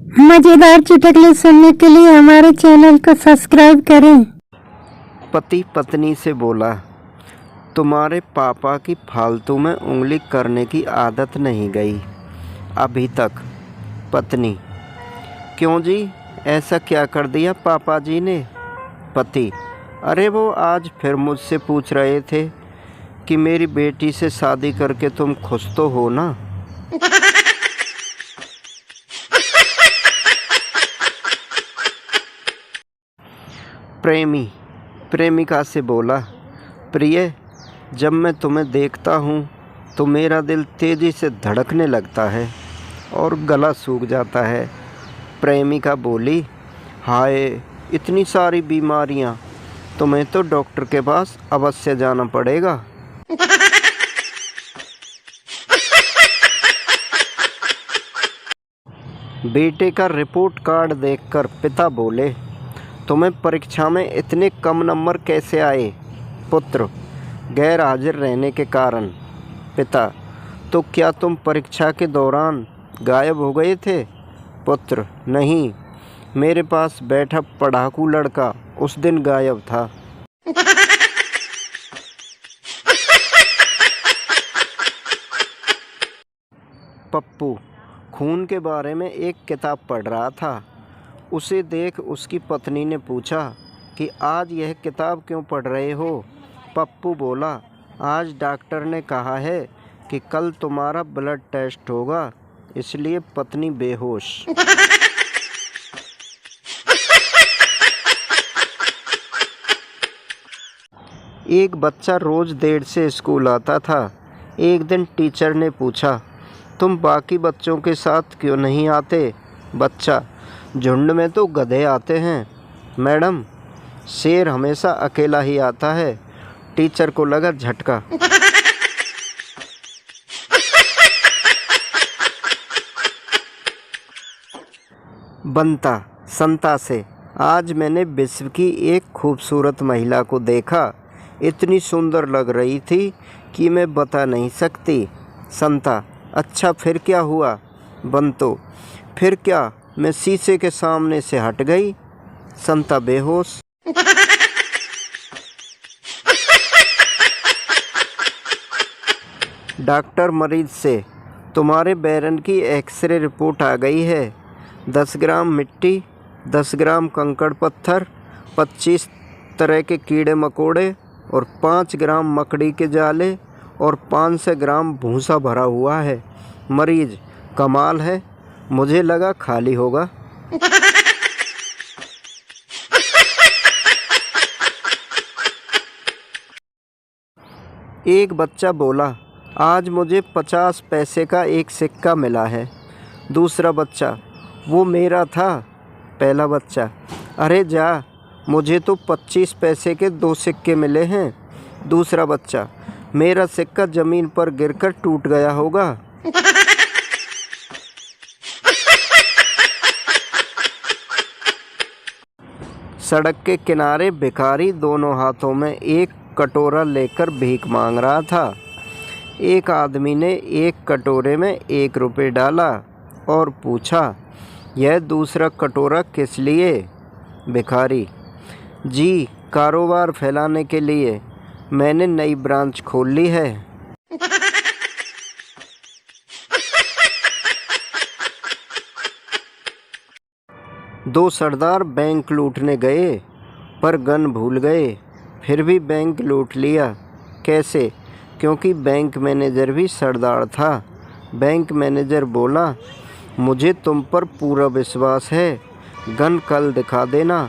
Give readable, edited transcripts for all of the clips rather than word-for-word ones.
मजेदार चुटकुले सुनने के लिए हमारे चैनल को सब्सक्राइब करें। पति पत्नी से बोला, तुम्हारे पापा की फालतू में उंगली करने की आदत नहीं गई अभी तक। पत्नी, क्यों जी, ऐसा क्या कर दिया पापा जी ने? पति, अरे वो आज फिर मुझसे पूछ रहे थे कि मेरी बेटी से शादी करके तुम खुश तो हो ना। प्रेमी प्रेमिका से बोला, प्रिय, जब मैं तुम्हें देखता हूँ तो मेरा दिल तेज़ी से धड़कने लगता है और गला सूख जाता है। प्रेमिका बोली, हाय, इतनी सारी बीमारियाँ, तुम्हें तो डॉक्टर के पास अवश्य जाना पड़ेगा। बेटे का रिपोर्ट कार्ड देखकर पिता बोले, तुम्हें परीक्षा में इतने कम नंबर कैसे आए? पुत्र, गैर हाजिर रहने के कारण। पिता, तो क्या तुम परीक्षा के दौरान गायब हो गए थे? पुत्र, नहीं, मेरे पास बैठा पढ़ाकू लड़का उस दिन गायब था। पप्पू खून के बारे में एक किताब पढ़ रहा था। उसे देख उसकी पत्नी ने पूछा कि आज यह किताब क्यों पढ़ रहे हो? पप्पू बोला, आज डॉक्टर ने कहा है कि कल तुम्हारा ब्लड टेस्ट होगा, इसलिए। पत्नी बेहोश। एक बच्चा रोज देर से स्कूल आता था। एक दिन टीचर ने पूछा, तुम बाकी बच्चों के साथ क्यों नहीं आते? बच्चा, झुंड में तो गधे आते हैं मैडम, शेर हमेशा अकेला ही आता है। टीचर को लगा झटका। बनता संता से, आज मैंने विश्व की एक खूबसूरत महिला को देखा। इतनी सुंदर लग रही थी कि मैं बता नहीं सकती। संता, अच्छा फिर क्या हुआ? बंतो, फिर क्या, मैं शीशे के सामने से हट गई। संता बेहोश। डॉक्टर मरीज से, तुम्हारे बैरन की एक्सरे रिपोर्ट आ गई है। 10 ग्राम मिट्टी, 10 ग्राम कंकड़ पत्थर, 25 तरह के कीड़े मकोड़े और 5 ग्राम मकड़ी के जाले और 500 ग्राम भूसा भरा हुआ है। मरीज, कमाल है, मुझे लगा खाली होगा। एक बच्चा बोला, आज मुझे 50 पैसे का एक सिक्का मिला है। दूसरा बच्चा, वो मेरा था। पहला बच्चा, अरे जा, मुझे तो 25 पैसे के 2 सिक्के मिले हैं। दूसरा बच्चा, मेरा सिक्का ज़मीन पर गिरकर टूट गया होगा। सड़क के किनारे भिखारी दोनों हाथों में एक कटोरा लेकर भीख मांग रहा था। एक आदमी ने एक कटोरे में 1 रुपये डाला और पूछा, यह दूसरा कटोरा किस लिए? भिखारी, जी, कारोबार फैलाने के लिए, मैंने नई ब्रांच खोल ली है। दो सरदार बैंक लूटने गए पर गन भूल गए, फिर भी बैंक लूट लिया। कैसे? क्योंकि बैंक मैनेजर भी सरदार था। बैंक मैनेजर बोला, मुझे तुम पर पूरा विश्वास है, गन कल दिखा देना।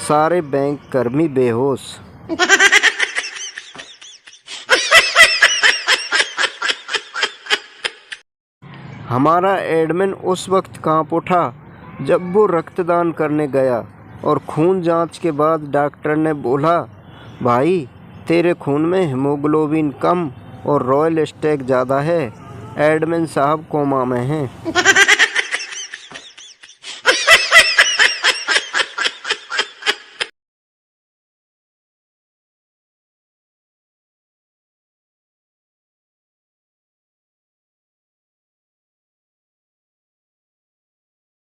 सारे बैंक कर्मी बेहोश। हमारा एडमिन उस वक्त कांप उठा जब वो रक्तदान करने गया और खून जांच के बाद डॉक्टर ने बोला, भाई, तेरे खून में हीमोग्लोबिन कम और रॉयल स्टैग ज़्यादा है। एडमिन साहब कोमा में हैं।